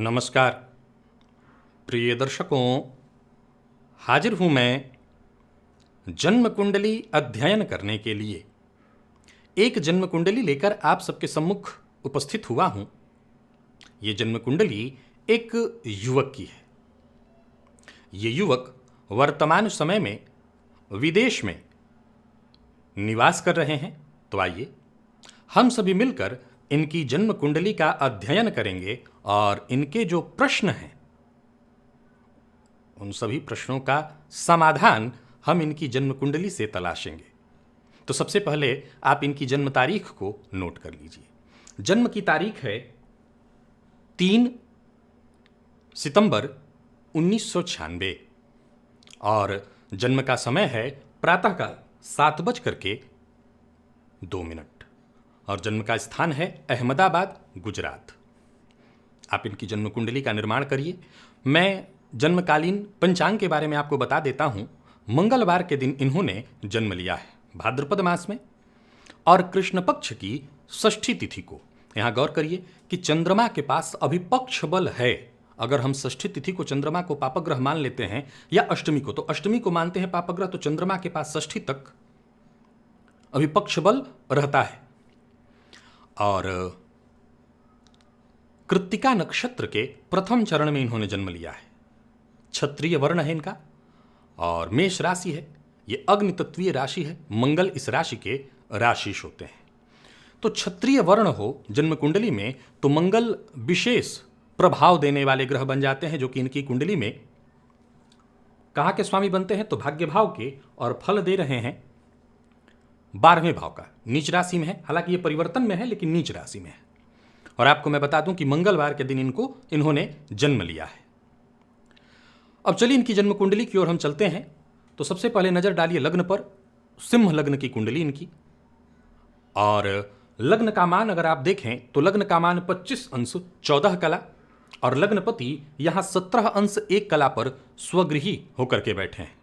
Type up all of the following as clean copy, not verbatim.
नमस्कार प्रिय दर्शकों, हाजिर हूँ मैं जन्म कुंडली अध्ययन करने के लिए। एक जन्म कुंडली लेकर आप सबके सम्मुख उपस्थित हुआ हूँ। ये जन्म कुंडली एक युवक की है। ये युवक वर्तमान समय में विदेश में निवास कर रहे हैं। तो आइए हम सभी मिलकर इनकी जन्म कुंडली का अध्ययन करेंगे और इनके जो प्रश्न हैं उन सभी प्रश्नों का समाधान हम इनकी जन्म कुंडली से तलाशेंगे। तो सबसे पहले आप इनकी जन्म तारीख को नोट कर लीजिए। जन्म की तारीख है 3 सितंबर 1996 और जन्म का समय है प्रातःकाल 7:02 और जन्म का स्थान है अहमदाबाद, गुजरात। आप इनकी जन्म कुंडली का निर्माण करिए। मैं जन्मकालीन पंचांग के बारे में आपको बता देता हूँ। मंगलवार के दिन इन्होंने जन्म लिया है, भाद्रपद मास में, और कृष्ण पक्ष की षष्ठी तिथि को। यहाँ गौर करिए कि चंद्रमा के पास अभी पक्ष बल है। अगर हम षष्ठी तिथि को चंद्रमा को पापग्रह मान लेते हैं या अष्टमी को, तो अष्टमी को मानते हैं पापग्रह, तो चंद्रमा के पास षष्ठी तक अभी पक्ष बल रहता है। और कृत्तिका नक्षत्र के प्रथम चरण में इन्होंने जन्म लिया है। क्षत्रिय वर्ण है इनका और मेष राशि है। ये अग्नि तत्वीय राशि है। मंगल इस राशि के राशिश होते हैं। तो क्षत्रिय वर्ण हो जन्म कुंडली में तो मंगल विशेष प्रभाव देने वाले ग्रह बन जाते हैं, जो कि इनकी कुंडली में कहाँ के स्वामी बनते हैं तो भाग्य भाव के, और फल दे रहे हैं 12वें भाव का। नीच राशि में है, हालांकि ये परिवर्तन में है लेकिन नीच राशि में है। और आपको मैं बता दूं कि मंगलवार के दिन इन्होंने जन्म लिया है। अब चलिए इनकी जन्म कुंडली की ओर हम चलते हैं। तो सबसे पहले नजर डालिए लग्न पर। सिंह लग्न की कुंडली इनकी, और लग्न का मान अगर आप देखें तो लग्न का मान 25 अंश 14 कला, और लग्नपति यहां 17 अंश 1 कला पर स्वगृही होकर के बैठे हैं।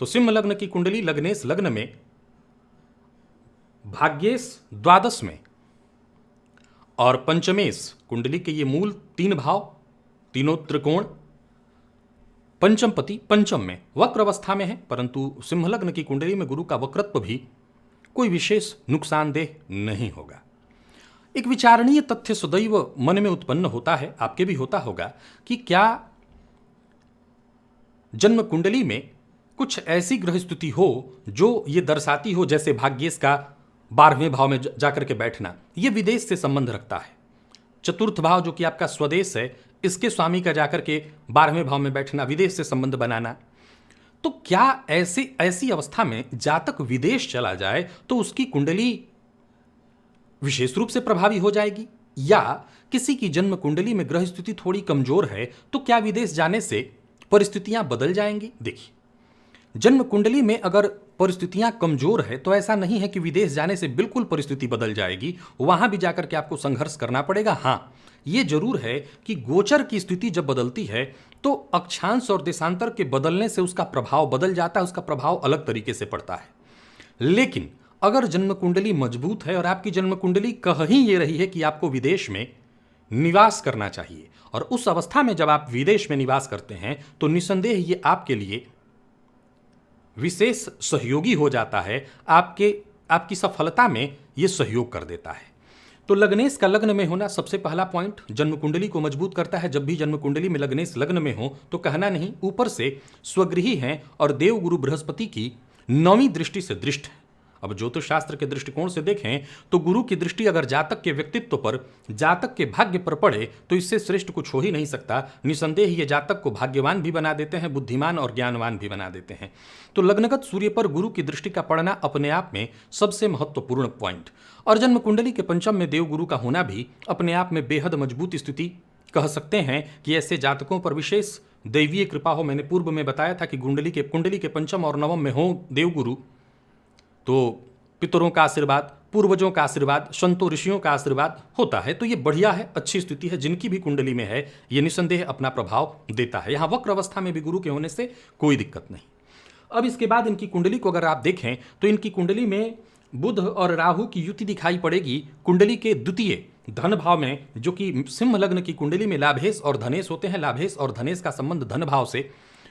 तो सिंह लग्न की कुंडली लग्नेश लग्न में, भाग्येश द्वादश में, और पंचमेश कुंडली के ये मूल 3 भाव, तीनों त्रिकोण, पंचमपति पंचम में वक्र अवस्था में है। परंतु सिंह लग्न की कुंडली में गुरु का वक्रत्व भी कोई विशेष नुकसानदेह नहीं होगा। एक विचारणीय तथ्य सदैव मन में उत्पन्न होता है, आपके भी होता होगा, कि क्या जन्म कुंडली में कुछ ऐसी ग्रह स्थिति हो जो ये दर्शाती हो, जैसे भाग्येश का 12वें भाव में जाकर के बैठना, ये विदेश से संबंध रखता है। चतुर्थ भाव जो कि आपका स्वदेश है, इसके स्वामी का जाकर के 12वें भाव में बैठना, विदेश से संबंध बनाना। तो क्या ऐसी अवस्था में जातक विदेश चला जाए तो उसकी कुंडली विशेष रूप से प्रभावी हो जाएगी, या किसी की जन्म कुंडली में ग्रह स्थिति थोड़ी कमजोर है तो क्या विदेश जाने से परिस्थितियां बदल जाएंगी? देखिए, जन्म कुंडली में अगर परिस्थितियां कमजोर है तो ऐसा नहीं है कि विदेश जाने से बिल्कुल परिस्थिति बदल जाएगी। वहां भी जाकर के आपको संघर्ष करना पड़ेगा। हाँ, ये जरूर है कि गोचर की स्थिति जब बदलती है तो अक्षांश और देशांतर के बदलने से उसका प्रभाव बदल जाता है, उसका प्रभाव अलग तरीके से पड़ता है। लेकिन अगर जन्म कुंडली मजबूत है और आपकी जन्म कुंडली कह ही ये रही है कि आपको विदेश में निवास करना चाहिए, और उस अवस्था में जब आप विदेश में निवास करते हैं तो निसंदेह ये आपके लिए विशेष सहयोगी हो जाता है। आपकी सफलता में यह सहयोग कर देता है। तो लग्नेश का लग्न में होना सबसे पहला पॉइंट जन्म कुंडली को मजबूत करता है। जब भी जन्म कुंडली में लग्नेश लग्न में हो तो कहना नहीं, ऊपर से स्वगृही हैं और देवगुरु बृहस्पति की 9वीं दृष्टि से दृष्ट है। अब ज्योतिष शास्त्र के दृष्टिकोण से देखें तो गुरु की दृष्टि अगर जातक के व्यक्तित्व पर, जातक के भाग्य पर पड़े तो इससे श्रेष्ठ कुछ हो ही नहीं सकता। निसंदेह ये जातक को भाग्यवान भी बना देते हैं, बुद्धिमान और ज्ञानवान भी बना देते हैं। तो लग्नगत सूर्य पर गुरु की दृष्टि का पड़ना अपने आप में सबसे महत्वपूर्ण पॉइंट, और जन्म कुंडली के पंचम में देवगुरु का होना भी अपने आप में बेहद मजबूत स्थिति कह सकते हैं कि ऐसे जातकों पर विशेष दैवीय कृपा हो। मैंने पूर्व में बताया था कि कुंडली के पंचम और नवम में हो देवगुरु तो पितरों का आशीर्वाद, पूर्वजों का आशीर्वाद, संतों ऋषियों का आशीर्वाद होता है। तो ये बढ़िया है, अच्छी स्थिति है। जिनकी भी कुंडली में है ये निसंदेह अपना प्रभाव देता है। यहाँ वक्र अवस्था में भी गुरु के होने से कोई दिक्कत नहीं। अब इसके बाद इनकी कुंडली को अगर आप देखें तो इनकी कुंडली में बुध और राहु की युति दिखाई पड़ेगी। कुंडली के द्वितीय धन भाव में, जो कि सिंह लग्न की कुंडली में लाभेश और धनेश होते हैं, लाभेश और धनेश का संबंध धन भाव से,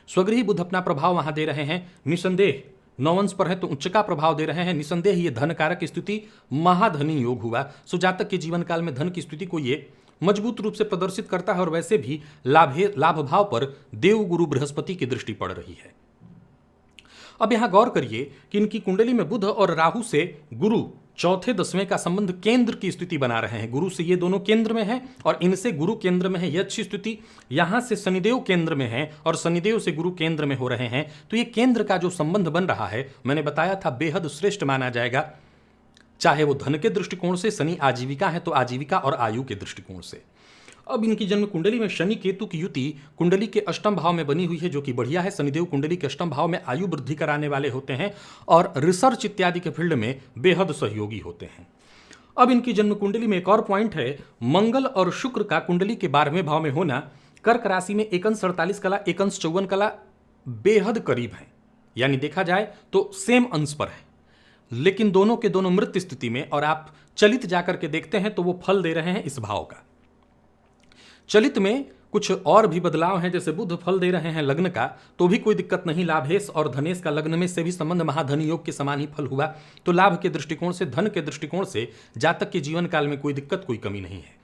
स्वगृही बुध अपना प्रभाव वहां दे रहे हैं। निसंदेह नवंश पर है तो उच्च का प्रभाव दे रहे हैं। निसंदेह ये धन कारक स्थिति महाधनी योग हुआ। सो जातक के जीवन काल में धन की स्थिति को ये मजबूत रूप से प्रदर्शित करता है। और वैसे भी लाभ भाव पर देव गुरु बृहस्पति की दृष्टि पड़ रही है। अब यहां गौर करिए कि इनकी कुंडली में बुध और राहु से गुरु चौथे दसवें का संबंध केंद्र की स्थिति बना रहे हैं। गुरु से ये दोनों केंद्र में है और इनसे गुरु केंद्र में है, ये अच्छी स्थिति। यहां से शनिदेव केंद्र में है और शनिदेव से गुरु केंद्र में हो रहे हैं। तो ये केंद्र का जो संबंध बन रहा है, मैंने बताया था, बेहद श्रेष्ठ माना जाएगा। चाहे वो धन के दृष्टिकोण से, शनि आजीविका है तो आजीविका और आयु के दृष्टिकोण से। अब इनकी जन्म कुंडली में शनि केतु की युति कुंडली के अष्टम भाव में बनी हुई है, जो कि बढ़िया है। शनिदेव कुंडली के अष्टम भाव में आयु वृद्धि कराने वाले होते हैं और रिसर्च इत्यादि के फील्ड में बेहद सहयोगी होते हैं। अब इनकी जन्म कुंडली में एक और पॉइंट है, मंगल और शुक्र का कुंडली के 12वें भाव में होना। कर्क राशि में 1 अंश 48 कला, 1 अंश 54 कला बेहद करीब है, यानी देखा जाए तो सेम अंश पर है, लेकिन दोनों के दोनों मृत स्थिति में। और आप चलित जाकर के देखते हैं तो वो फल दे रहे हैं इस भाव का। चलित में कुछ और भी बदलाव हैं, जैसे बुध फल दे रहे हैं लग्न का, तो भी कोई दिक्कत नहीं। लाभेश और धनेश का लग्न में से भी संबंध महाधन योग के समान ही फल हुआ। तो लाभ के दृष्टिकोण से, धन के दृष्टिकोण से जातक के जीवन काल में कोई दिक्कत, कोई कमी नहीं है।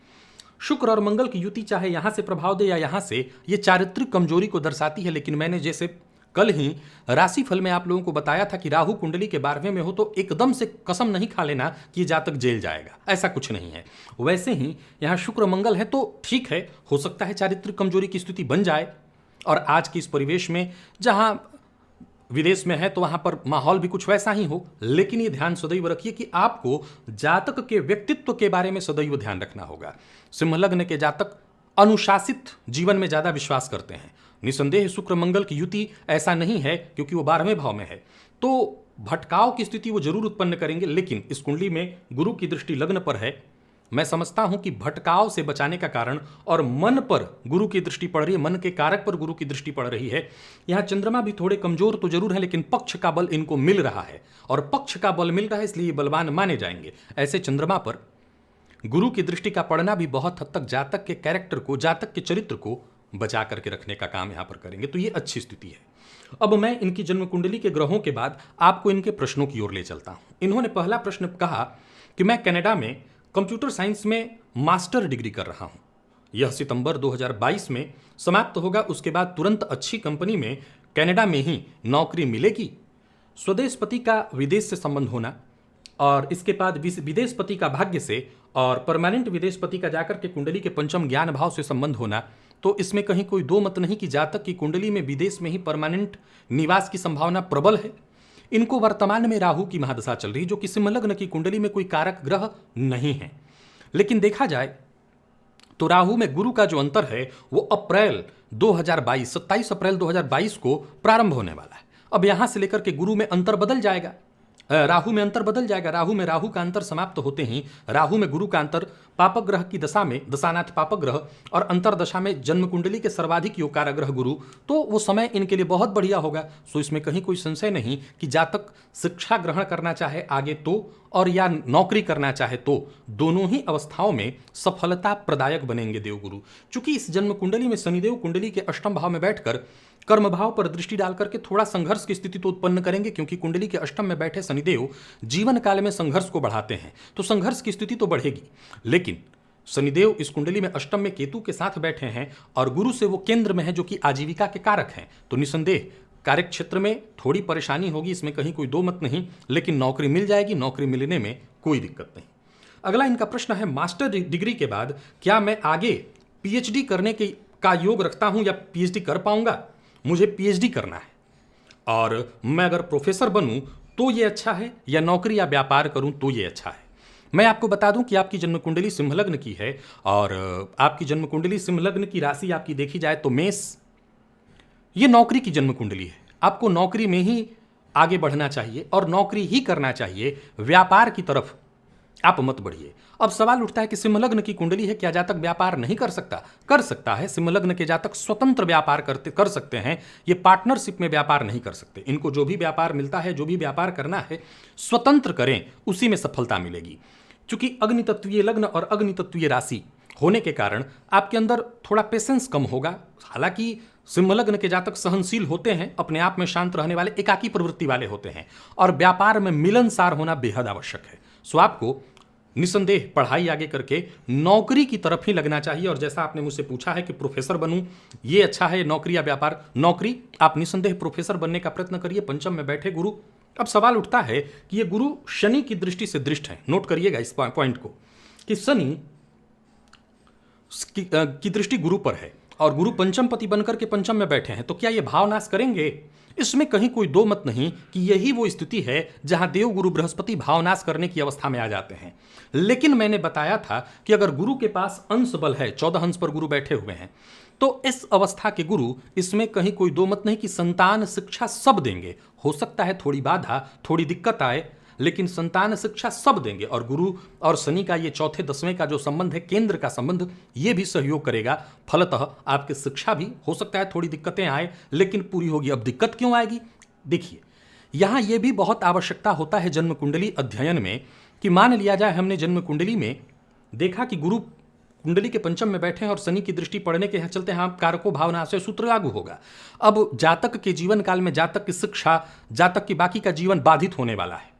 शुक्र और मंगल की युति चाहे यहां से प्रभाव दे या यहां से, ये चारित्रिक कमजोरी को दर्शाती है। लेकिन मैंने जैसे कल ही राशिफल में आप लोगों को बताया था कि राहु कुंडली के 12वें में हो तो एकदम से कसम नहीं खा लेना कि ये जातक जेल जाएगा, ऐसा कुछ नहीं है। वैसे ही यहाँ शुक्र मंगल है तो ठीक है, हो सकता है चारित्रिक कमजोरी की स्थिति बन जाए। और आज के इस परिवेश में जहाँ विदेश में है तो वहाँ पर माहौल भी कुछ वैसा ही हो। लेकिन ये ध्यान सदैव रखिए कि आपको जातक के व्यक्तित्व के बारे में सदैव ध्यान रखना होगा। सिंह लग्न के जातक अनुशासित जीवन में ज़्यादा विश्वास करते हैं। निसंदेह शुक्र मंगल की युति ऐसा नहीं है, क्योंकि वो 12वें भाव में है, तो भटकाव की स्थिति वो जरूर उत्पन्न करेंगे। लेकिन इस कुंडली में गुरु की दृष्टि लग्न पर है। मैं समझता हूं कि भटकाव से बचाने का कारण, और मन पर गुरु की दृष्टि पड़ रही है, मन के कारक पर गुरु की दृष्टि पड़ रही है। यहाँ चंद्रमा भी थोड़े कमजोर तो जरूर है, लेकिन पक्ष का बल इनको मिल रहा है, और पक्ष का बल मिल रहा है इसलिए बलवान माने जाएंगे। ऐसे चंद्रमा पर गुरु की दृष्टि का पड़ना भी बहुत हद तक जातक के कैरेक्टर को, जातक के चरित्र को बचा करके रखने का काम यहां पर करेंगे। तो ये अच्छी स्थिति है। अब मैं इनकी जन्म कुंडली के ग्रहों के बाद आपको इनके प्रश्नों की ओर ले चलता हूं। इन्होंने पहला प्रश्न कहा कि मैं कनाडा में कंप्यूटर साइंस में मास्टर डिग्री कर रहा हूं, यह सितंबर 2022 में समाप्त होगा। उसके बाद तुरंत अच्छी कंपनी में कनाडा में ही नौकरी मिलेगी। स्वदेश पति का विदेश से संबंध होना, और इसके बाद विदेश पति का भाग्य से और परमानेंट विदेश पति का जाकर के कुंडली के पंचम ज्ञान भाव से संबंध होना, तो इसमें कहीं कोई दो मत नहीं कि जातक की कुंडली में विदेश में ही परमानेंट निवास की संभावना प्रबल है। इनको वर्तमान में राहु की महादशा चल रही है, जो कि सिंह लग्न की कुंडली में कोई कारक ग्रह नहीं है। लेकिन देखा जाए तो राहु में गुरु का जो अंतर है वो अप्रैल 2022, 27 अप्रैल 2022 को प्रारंभ होने वाला है। अब यहां से लेकर के गुरु में अंतर बदल जाएगा, राहु में अंतर बदल जाएगा। राहु में राहु का अंतर समाप्त होते ही राहु में गुरु का अंतर पापक ग्रह की दशा में, दशानाथ पापक ग्रह, और अंतर दशा में जन्म कुंडली के सर्वाधिक योगकार ग्रह गुरु, तो वो समय इनके लिए बहुत बढ़िया होगा। सो इसमें कहीं कोई संशय नहीं कि जातक शिक्षा ग्रहण करना चाहे आगे तो, और या नौकरी करना चाहे तो, दोनों ही अवस्थाओं में सफलता प्रदायक बनेंगे देवगुरु। चूंकि इस जन्म कुंडली में शनिदेव कुंडली के अष्टम भाव में बैठकर कर्म भाव पर दृष्टि डालकर के थोड़ा संघर्ष की स्थिति तो उत्पन्न करेंगे, क्योंकि कुंडली के अष्टम में बैठे शनिदेव जीवन काल में संघर्ष को बढ़ाते हैं, तो संघर्ष की स्थिति तो बढ़ेगी। लेकिन शनिदेव इस कुंडली में अष्टम में केतु के साथ बैठे हैं और गुरु से वो केंद्र में है, जो कि आजीविका के कारक हैं। तो निसंदेह कार्य क्षेत्र में थोड़ी परेशानी होगी, इसमें कहीं कोई दो मत नहीं, लेकिन नौकरी मिल जाएगी, नौकरी मिलने में कोई दिक्कत नहीं। अगला इनका प्रश्न है, मास्टर डिग्री के बाद क्या मैं आगे पीएचडी करने का योग रखता हूं या पीएचडी कर पाऊंगा? मुझे पीएचडी करना है, और मैं अगर प्रोफेसर बनूं तो ये अच्छा है, या नौकरी या व्यापार करूं तो ये अच्छा है। मैं आपको बता दूं कि आपकी जन्म कुंडली सिंह लग्न की है, और आपकी जन्म कुंडली सिंह लग्न की राशि आपकी देखी जाए तो मेष, ये नौकरी की जन्म कुंडली है। आपको नौकरी में ही आगे बढ़ना चाहिए और नौकरी ही करना चाहिए, व्यापार की तरफ आप मत बढ़िए। अब सवाल उठता है कि सिंह लग्न की कुंडली है, क्या जातक व्यापार नहीं कर सकता? कर सकता है। सिंह लग्न के जातक स्वतंत्र व्यापार कर सकते हैं, ये पार्टनरशिप में व्यापार नहीं कर सकते। इनको जो भी व्यापार मिलता है, जो भी व्यापार करना है, स्वतंत्र करें, उसी में सफलता मिलेगी। चूंकि अग्नि तत्वीय लग्न और अग्नि तत्वीय राशि होने के कारण आपके अंदर थोड़ा पेशेंस कम होगा। हालांकि सिंह लग्न के जातक सहनशील होते हैं, अपने आप में शांत रहने वाले, एकाकी प्रवृत्ति वाले होते हैं और व्यापार में मिलनसार होना बेहद आवश्यक है। सो आपको निसंदेह पढ़ाई आगे करके नौकरी की तरफ ही लगना चाहिए। और जैसा आपने मुझसे पूछा है कि प्रोफेसर बनूं, ये अच्छा है नौकरी या व्यापार? नौकरी, आप निसंदेह प्रोफेसर बनने का प्रयत्न करिए। पंचम में बैठे गुरु। अब सवाल उठता है कि ये गुरु शनि की दृष्टि से दृष्ट है। नोट करिएगा इस पॉइंट को कि शनि की दृष्टि गुरु पर है और गुरु पंचम पति बनकर के पंचम में बैठे हैं, तो क्या ये भावनाश करेंगे? इसमें कहीं कोई दो मत नहीं कि यही वो स्थिति है जहां देव गुरु बृहस्पति भावनाश करने की अवस्था में आ जाते हैं। लेकिन मैंने बताया था कि अगर गुरु के पास अंश बल है, 14 अंश पर गुरु बैठे हुए हैं, तो इस अवस्था के गुरु, इसमें कहीं कोई दो मत नहीं कि संतान शिक्षा सब देंगे। हो सकता है थोड़ी बाधा, थोड़ी दिक्कत आए, लेकिन संतान शिक्षा सब देंगे। और गुरु और शनि का ये चौथे 10वें का जो संबंध है, केंद्र का संबंध, ये भी सहयोग करेगा। फलतः आपकी शिक्षा भी हो सकता है थोड़ी दिक्कतें आए, लेकिन पूरी होगी। अब दिक्कत क्यों आएगी? देखिए, यहां यह भी बहुत आवश्यकता होता है जन्म कुंडली अध्ययन में कि मान लिया जाए हमने जन्म कुंडली में देखा कि गुरु कुंडली के पंचम में बैठे हैं और शनि की दृष्टि पड़ने के चलते हाँ कारको भावना से सूत्र लागू होगा। अब जातक के जीवन काल में जातक की शिक्षा, जातक की बाकी का जीवन बाधित होने वाला है।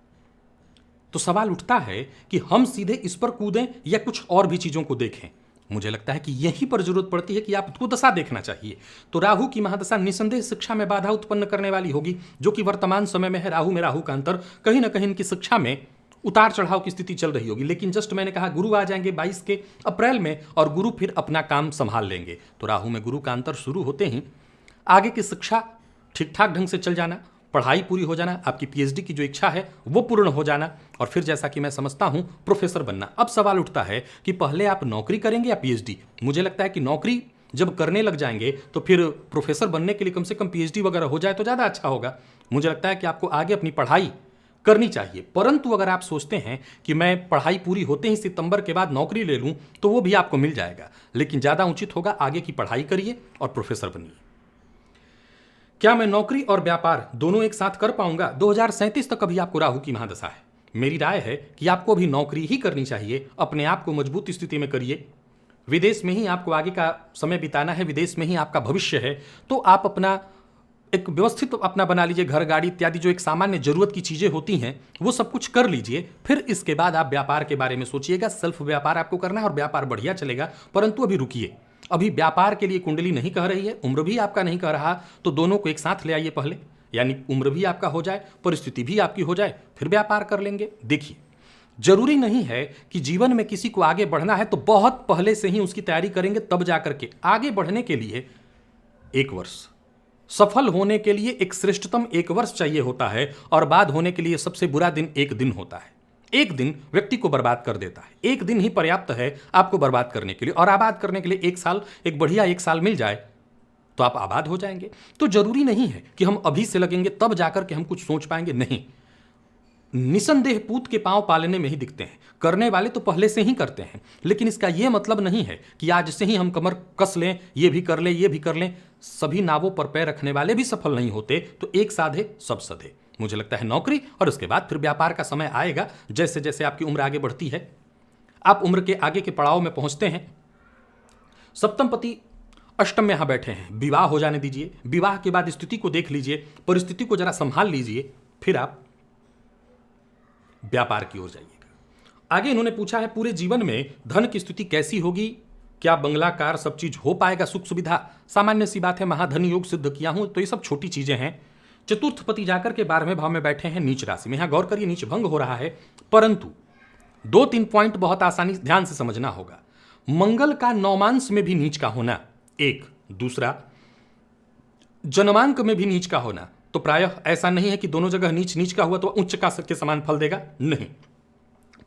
तो सवाल उठता है कि हम सीधे इस पर कूदें या कुछ और भी चीजों को देखें। मुझे लगता है कि यहीं पर जरूरत पड़ती है कि आपको दशा देखना चाहिए। तो राहु की महादशा निसंदेह शिक्षा में बाधा उत्पन्न करने वाली होगी, जो कि वर्तमान समय में है। राहु में राहु का अंतर, कहीं ना कहीं इनकी शिक्षा में उतार चढ़ाव की स्थिति चल रही होगी। लेकिन जस्ट मैंने कहा गुरु आ जाएंगे 22 के अप्रैल में और गुरु फिर अपना काम संभाल लेंगे। तो राहु में गुरु का अंतर शुरू होते ही आगे की शिक्षा ठीक ठाक ढंग से चल जाना, पढ़ाई पूरी हो जाना, आपकी पीएचडी की जो इच्छा है वो पूर्ण हो जाना और फिर जैसा कि मैं समझता हूं प्रोफेसर बनना। अब सवाल उठता है कि पहले आप नौकरी करेंगे या पीएचडी? मुझे लगता है कि नौकरी जब करने लग जाएंगे तो फिर प्रोफेसर बनने के लिए कम से कम पीएचडी वगैरह हो जाए तो ज़्यादा अच्छा होगा। मुझे लगता है कि आपको आगे अपनी पढ़ाई करनी चाहिए। परंतु अगर आप सोचते हैं कि मैं पढ़ाई पूरी होते ही सितंबर के बाद नौकरी ले लूं, तो वो भी आपको मिल जाएगा, लेकिन ज़्यादा उचित होगा आगे की पढ़ाई करिए और प्रोफेसर बनिए। क्या मैं नौकरी और व्यापार दोनों एक साथ कर पाऊंगा? 2037 तक अभी आपको राहु की महादशा है। मेरी राय है कि आपको अभी नौकरी ही करनी चाहिए। अपने आप को मजबूत स्थिति में करिए। विदेश में ही आपको आगे का समय बिताना है, विदेश में ही आपका भविष्य है। तो आप अपना एक व्यवस्थित अपना बना लीजिए, घर गाड़ी इत्यादि जो एक सामान्य जरूरत की चीजें होती हैं वो सब कुछ कर लीजिए। फिर इसके बाद आप व्यापार के बारे में सोचिएगा। सेल्फ व्यापार आपको करना है और व्यापार बढ़िया चलेगा। परंतु अभी रुकिए, अभी व्यापार के लिए कुंडली नहीं कह रही है, उम्र भी आपका नहीं कह रहा, तो दोनों को एक साथ ले आइए पहले। यानी उम्र भी आपका हो जाए, परिस्थिति भी आपकी हो जाए, फिर व्यापार कर लेंगे। देखिए, जरूरी नहीं है कि जीवन में किसी को आगे बढ़ना है तो बहुत पहले से ही उसकी तैयारी करेंगे तब जाकर के। आगे बढ़ने के लिए 1 वर्ष, सफल होने के लिए एक श्रेष्ठतम 1 वर्ष चाहिए होता है और बाद होने के लिए सबसे बुरा दिन 1 दिन होता है। 1 दिन व्यक्ति को बर्बाद कर देता है। 1 दिन ही पर्याप्त है आपको बर्बाद करने के लिए, और आबाद करने के लिए 1 साल, एक बढ़िया 1 साल मिल जाए तो आप आबाद हो जाएंगे। तो जरूरी नहीं है कि हम अभी से लगेंगे तब जाकर के हम कुछ सोच पाएंगे, नहीं। निसंदेह पूत के पांव पालने में ही दिखते हैं। करने वाले तो पहले से ही करते हैं, लेकिन इसका यह मतलब नहीं है कि आज से ही हम कमर कस लें, ये भी कर लें, ये भी कर लें। सभी नावों पर पैर रखने वाले भी सफल नहीं होते। तो एक साधे सब सधे। मुझे लगता है नौकरी और उसके बाद फिर व्यापार का समय आएगा। जैसे जैसे आपकी उम्र आगे बढ़ती है, आप उम्र के आगे के पड़ाव में पहुंचते हैं। सप्तम पति अष्टम में यहां बैठे हैं, विवाह हो जाने दीजिए। विवाह के बाद स्थिति को देख लीजिए, परिस्थिति को जरा संभाल लीजिए, फिर आप व्यापार की ओर जाइएगा। आगे इन्होंने पूछा है पूरे जीवन में धन की स्थिति कैसी होगी, क्या बंगला कार सब चीज हो पाएगा, सुख सुविधा? सामान्य सी बात है, महाधन योग सिद्ध किया हूं, तो ये सब छोटी चीजें हैं। चतुर्थ पति जाकर के 12वें भाव में बैठे हैं नीच राशि में। यहां गौर करिए, नीच भंग हो रहा है, परंतु 2-3 पॉइंट बहुत आसानी ध्यान से समझना होगा। मंगल का नौमांश में भी नीच का होना एक, दूसरा जन्मांक में भी नीच का होना। तो प्रायः ऐसा नहीं है कि दोनों जगह नीच नीच का हुआ तो उच्च का के समान फल देगा, नहीं।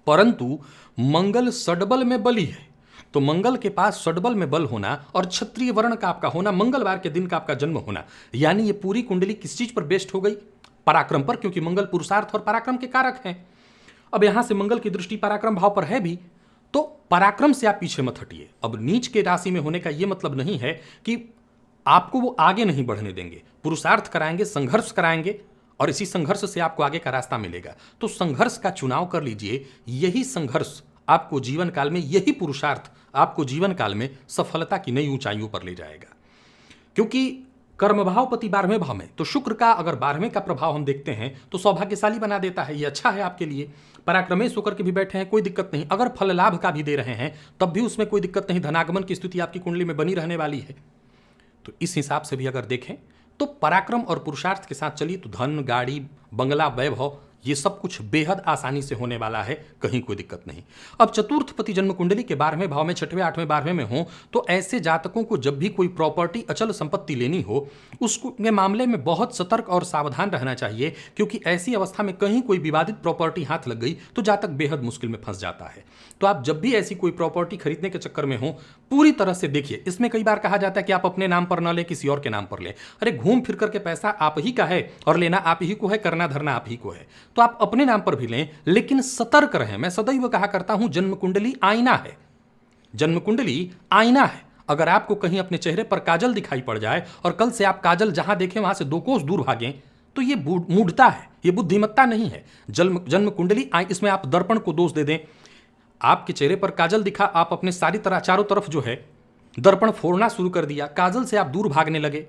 परंतु मंगल षडबल में बली है, तो मंगल के पास षडबल में बल होना और क्षत्रिय वर्ण का आपका होना, मंगलवार के दिन का आपका जन्म होना, यानी ये पूरी कुंडली किस चीज पर बेस्ड हो गई? पराक्रम पर, क्योंकि मंगल पुरुषार्थ और पराक्रम के कारक हैं। अब यहां से मंगल की दृष्टि पराक्रम भाव पर है भी, तो पराक्रम से आप पीछे मत हटिए। अब नीच के राशि में होने का यह मतलब नहीं है कि आपको वो आगे नहीं बढ़ने देंगे, पुरुषार्थ कराएंगे, संघर्ष कराएंगे और इसी संघर्ष से आपको आगे का रास्ता मिलेगा। तो संघर्ष का चुनाव कर लीजिए। यही संघर्ष आपको जीवन काल में, यही पुरुषार्थ आपको जीवन काल में सफलता की नई ऊंचाइयों पर ले जाएगा। क्योंकि कर्म भावपति 12वें भाव में, तो शुक्र का अगर 12वें का प्रभाव हम देखते हैं तो सौभाग्यशाली बना देता है। ये अच्छा है आपके लिए। पराक्रमेश होकर के भी बैठे हैं, कोई दिक्कत नहीं। अगर फल लाभ का भी दे रहे हैं तब भी उसमें कोई दिक्कत नहीं, धनागमन की स्थिति आपकी कुंडली में बनी रहने वाली है। तो इस हिसाब से भी अगर देखें तो पराक्रम और पुरुषार्थ के साथ चलिए तो धन, गाड़ी, बंगला, वैभव, ये सब कुछ बेहद आसानी से होने वाला है, कहीं कोई दिक्कत नहीं। अब चतुर्थ पति जन्म कुंडली के 12वें भाव में, 6वें, 8वें, 12वें में हो तो ऐसे जातकों को जब भी कोई प्रॉपर्टी, अचल संपत्ति लेनी हो, उसके मामले में बहुत सतर्क और सावधान रहना चाहिए। क्योंकि ऐसी अवस्था में कहीं कोई विवादित प्रॉपर्टी हाथ लग गई तो जातक बेहद मुश्किल में फंस जाता है। तो आप जब भी ऐसी कोई प्रॉपर्टी खरीदने के चक्कर में हो, पूरी तरह से देखिए। इसमें कई बार कहा जाता है कि आप अपने नाम पर न लें, किसी और के नाम पर लें। अरे घूम फिर करके पैसा आप ही का है और लेना आप ही को है, करना धरना आप ही को है। तो आप अपने नाम पर भी लें, लेकिन सतर्क रहें। मैं सदैव कहा करता हूं, जन्म कुंडली आईना है। जन्म कुंडली आईना है। अगर आपको कहीं अपने चेहरे पर काजल दिखाई पड़ जाए और कल से आप काजल जहां देखें वहां से 2 कोस दूर भागें, तो ये मूढ़ता है, ये बुद्धिमत्ता नहीं है। जन्म कुंडली इसमें आप दर्पण को दोष दे दें। आपके चेहरे पर काजल दिखा, आप अपने सारी तरह चारों तरफ जो है दर्पण फोड़ना शुरू कर दिया, काजल से आप दूर भागने लगे,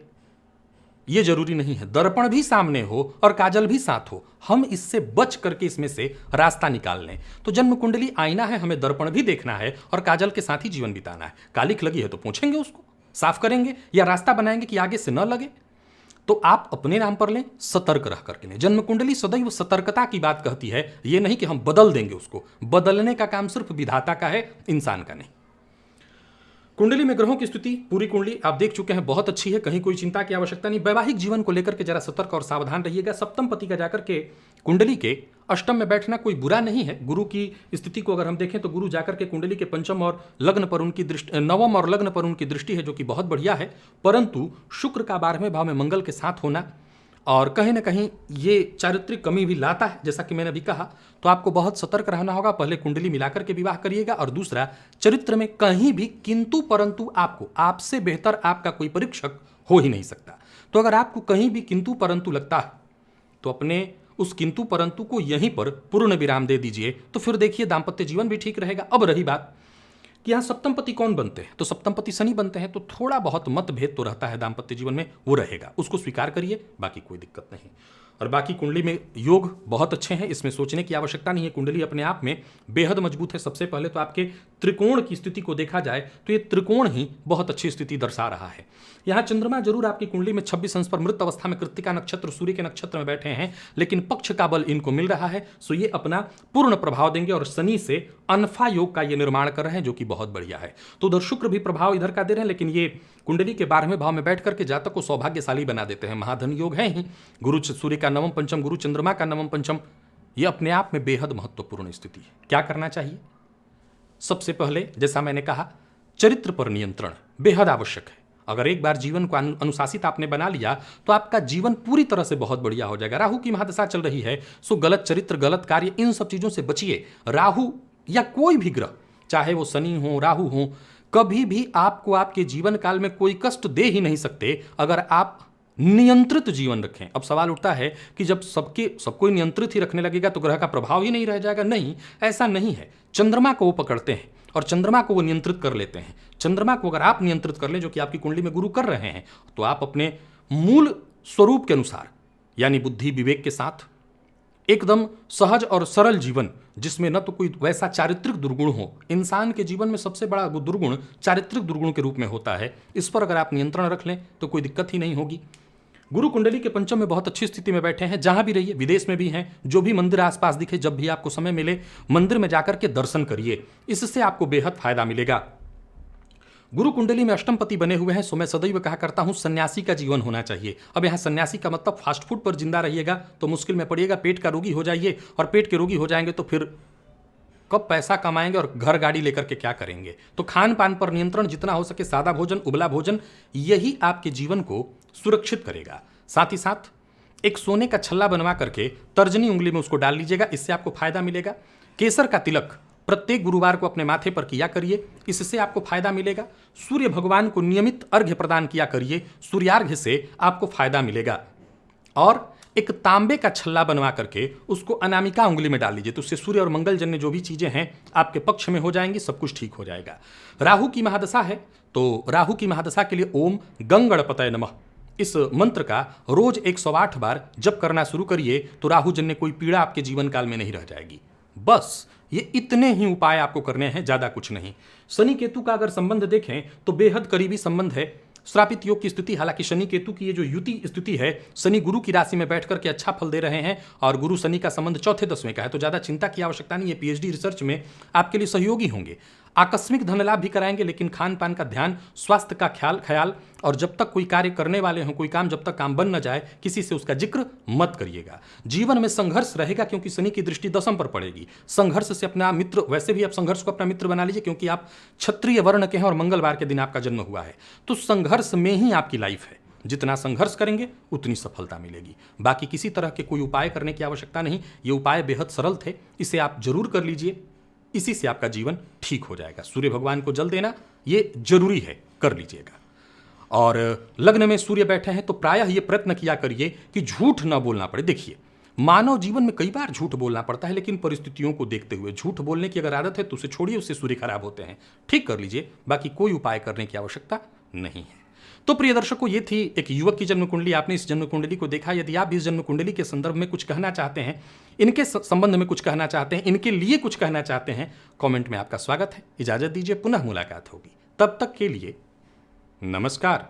ये जरूरी नहीं है। दर्पण भी सामने हो और काजल भी साथ हो, हम इससे बच करके इसमें से रास्ता निकाल लें। तो जन्म कुंडली आईना है, हमें दर्पण भी देखना है और काजल के साथ ही जीवन बिताना है। कालिख लगी है तो पूछेंगे, उसको साफ करेंगे या रास्ता बनाएंगे कि आगे से न लगे। तो आप अपने नाम पर लें, सतर्क रह करके लें। जन्म कुंडली सदैव सतर्कता की बात कहती है, ये नहीं कि हम बदल देंगे उसको। बदलने का काम सिर्फ विधाता का है, इंसान का नहीं। कुंडली में ग्रहों की स्थिति, पूरी कुंडली आप देख चुके हैं, बहुत अच्छी है, कहीं कोई चिंता की आवश्यकता नहीं। वैवाहिक जीवन को लेकर के जरा सतर्क और सावधान रहिएगा। सप्तम पति का जाकर के कुंडली के अष्टम में बैठना कोई बुरा नहीं है। गुरु की स्थिति को अगर हम देखें तो गुरु जाकर के कुंडली के पंचम और लग्न पर उनकी दृष्टि, नवम और लग्न पर उनकी दृष्टि है, जो कि बहुत बढ़िया है। परंतु शुक्र का 12वें भाव में मंगल के साथ होना और कहीं ना कहीं ये चारित्रिक कमी भी लाता है, जैसा कि मैंने अभी कहा। तो आपको बहुत सतर्क रहना होगा। पहले कुंडली मिलाकर के विवाह करिएगा, और दूसरा, चरित्र में कहीं भी किंतु परंतु आपको, आपसे बेहतर आपका कोई परीक्षक हो ही नहीं सकता। तो अगर आपको कहीं भी किंतु परंतु लगता है तो अपने उस किंतु परंतु को यहीं पर पूर्ण विराम दे दीजिए, तो फिर देखिए दाम्पत्य जीवन भी ठीक रहेगा। अब रही बात कि यहाँ सप्तम पति कौन बनते हैं, तो सप्तम पति शनि बनते हैं। तो थोड़ा बहुत मतभेद तो रहता है दाम्पत्य जीवन में, वो रहेगा, उसको स्वीकार करिए, बाकी कोई दिक्कत नहीं। और बाकी कुंडली में योग बहुत अच्छे हैं, इसमें सोचने की आवश्यकता नहीं है। कुंडली अपने आप में बेहद मजबूत है। सबसे पहले तो आपके त्रिकोण की स्थिति को देखा जाए तो ये त्रिकोण ही बहुत अच्छी स्थिति दर्शा रहा है। यहाँ चंद्रमा जरूर आपकी कुंडली में 26 अंश पर मृत अवस्था में कृत्तिका नक्षत्र, सूर्य के नक्षत्र में बैठे हैं, लेकिन पक्ष का बल इनको मिल रहा है, सो ये अपना पूर्ण प्रभाव देंगे। और शनि से अनफा योग का ये निर्माण कर रहे हैं, जो कि बहुत बढ़िया है। तो उधर शुक्र भी प्रभाव इधर का दे रहे हैं, लेकिन ये कुंडली के 12वें भाव में बैठ करके जातक को सौभाग्यशाली बना देते हैं। महाधन योग है ही। गुरु सूर्य का नवम पंचम, गुरु चंद्रमा का नवम पंचम, ये अपने आप में बेहद महत्वपूर्ण स्थिति है। क्या करना चाहिए? सबसे पहले जैसा मैंने कहा, चरित्र पर नियंत्रण बेहद आवश्यक है। अगर एक बार जीवन को अनुशासित आपने बना लिया तो आपका जीवन पूरी तरह से बहुत बढ़िया हो जाएगा। राहु की महादशा चल रही है, सो गलत चरित्र, गलत कार्य, इन सब चीजों से बचिए। राहु या कोई भी ग्रह, चाहे वो शनि हो, राहु हो, कभी भी आपको आपके जीवन काल में कोई कष्ट दे ही नहीं सकते अगर आप नियंत्रित जीवन रखें। अब सवाल उठता है कि जब सबको नियंत्रित ही रखने लगेगा तो ग्रह का प्रभाव ही नहीं रह जाएगा। नहीं, ऐसा नहीं है। चंद्रमा को वो पकड़ते हैं और चंद्रमा को वो नियंत्रित कर लेते हैं। चंद्रमा को अगर आप नियंत्रित कर लें, जो कि आपकी कुंडली में गुरु कर रहे हैं, तो आप अपने मूल स्वरूप के अनुसार, यानी बुद्धि विवेक के साथ, एकदम सहज और सरल जीवन, जिसमें न तो कोई वैसा चारित्रिक दुर्गुण हो। इंसान के जीवन में सबसे बड़ा दुर्गुण चारित्रिक दुर्गुण के रूप में होता है। इस पर अगर आप नियंत्रण रख लें तो कोई दिक्कत ही नहीं होगी। गुरु कुंडली के पंचम में बहुत अच्छी स्थिति में बैठे हैं। जहां भी रहिए, विदेश में भी हैं, जो भी मंदिर आसपास दिखे, जब भी आपको समय मिले मंदिर में जाकर के दर्शन करिए, इससे आपको बेहद फायदा मिलेगा। गुरु कुंडली में अष्टम पति बने हुए हैं, सो मैं सदैव कहा करता हूं सन्यासी का जीवन होना चाहिए। अब यहाँ सन्यासी का मतलब फास्ट फूड पर जिंदा रहिएगा तो मुश्किल में पड़िएगा, पेट का रोगी हो जाइए, और पेट के रोगी हो जाएंगे तो फिर कब पैसा कमाएंगे और घर गाड़ी लेकर के क्या करेंगे। तो खान पान पर नियंत्रण, जितना हो सके सादा भोजन, उबला भोजन, यही आपके जीवन को सुरक्षित करेगा। साथ ही साथ एक सोने का छल्ला बनवा करके तर्जनी उंगली में उसको डाल लीजिएगा, इससे आपको फायदा मिलेगा। केसर का तिलक प्रत्येक गुरुवार को अपने माथे पर किया करिए, इससे आपको फायदा मिलेगा। सूर्य भगवान को नियमित अर्घ्य प्रदान किया करिए, सूर्यार्घ्य से आपको फायदा मिलेगा। और एक तांबे का छल्ला बनवा करके उसको अनामिका उंगली में डाल लीजिए, तो उससे सूर्य और मंगल जन्य जो भी चीजें हैं आपके पक्ष में हो जाएंगी, सब कुछ ठीक हो जाएगा। राहु की महादशा है, तो राहु की महादशा के लिए ओम गंगणपतये नमः इस मंत्र का रोज 108 बार जप करना शुरू करिए, तो राहु जन्य कोई पीड़ा आपके जीवन काल में नहीं रह जाएगी। बस ये इतने ही उपाय आपको करने हैं, ज्यादा कुछ नहीं। शनि केतु का अगर संबंध देखें तो बेहद करीबी संबंध है। श्रापित योग की स्थिति, हालांकि शनि केतु की ये जो युति स्थिति है, शनि गुरु की राशि में बैठ करके अच्छा फल दे रहे हैं और गुरु शनि का संबंध चौथे दसवें का है, तो ज्यादा चिंता की आवश्यकता नहीं है। पीएचडी रिसर्च में आपके लिए सहयोगी होंगे, आकस्मिक धन लाभ भी कराएंगे, लेकिन खान पान का ध्यान, स्वास्थ्य का ख्याल, और जब तक कोई कार्य करने वाले हों, कोई काम जब तक काम बन न जाए, किसी से उसका जिक्र मत करिएगा। जीवन में संघर्ष रहेगा क्योंकि शनि की दृष्टि दशम पर पड़ेगी। संघर्ष से अपना मित्र, वैसे भी आप संघर्ष को अपना मित्र बना लीजिए क्योंकि आप क्षत्रिय वर्ण के हैं और मंगलवार के दिन आपका जन्म हुआ है, तो संघर्ष में ही आपकी लाइफ है। जितना संघर्ष करेंगे उतनी सफलता मिलेगी। बाकी किसी तरह के कोई उपाय करने की आवश्यकता नहीं, ये उपाय बेहद सरल थे, इसे आप जरूर कर लीजिए, इसी से आपका जीवन ठीक हो जाएगा। सूर्य भगवान को जल देना ये जरूरी है, कर लीजिएगा। और लग्न में सूर्य बैठे हैं तो प्रायः ये प्रयत्न किया करिए कि झूठ ना बोलना पड़े। देखिए, मानव जीवन में कई बार झूठ बोलना पड़ता है, लेकिन परिस्थितियों को देखते हुए झूठ बोलने की अगर आदत है तो उसे छोड़िए, उससे सूर्य खराब होते हैं, ठीक कर लीजिए। बाकी कोई उपाय करने की आवश्यकता नहीं है। तो प्रिय दर्शकों, ये थी एक युवक की जन्म कुंडली। आपने इस जन्म कुंडली को देखा। यदि आप इस जन्म कुंडली के संदर्भ में कुछ कहना चाहते हैं, इनके संबंध में कुछ कहना चाहते हैं, इनके लिए कुछ कहना चाहते हैं, कमेंट में आपका स्वागत है। इजाजत दीजिए, पुनः मुलाकात होगी। तब तक के लिए नमस्कार।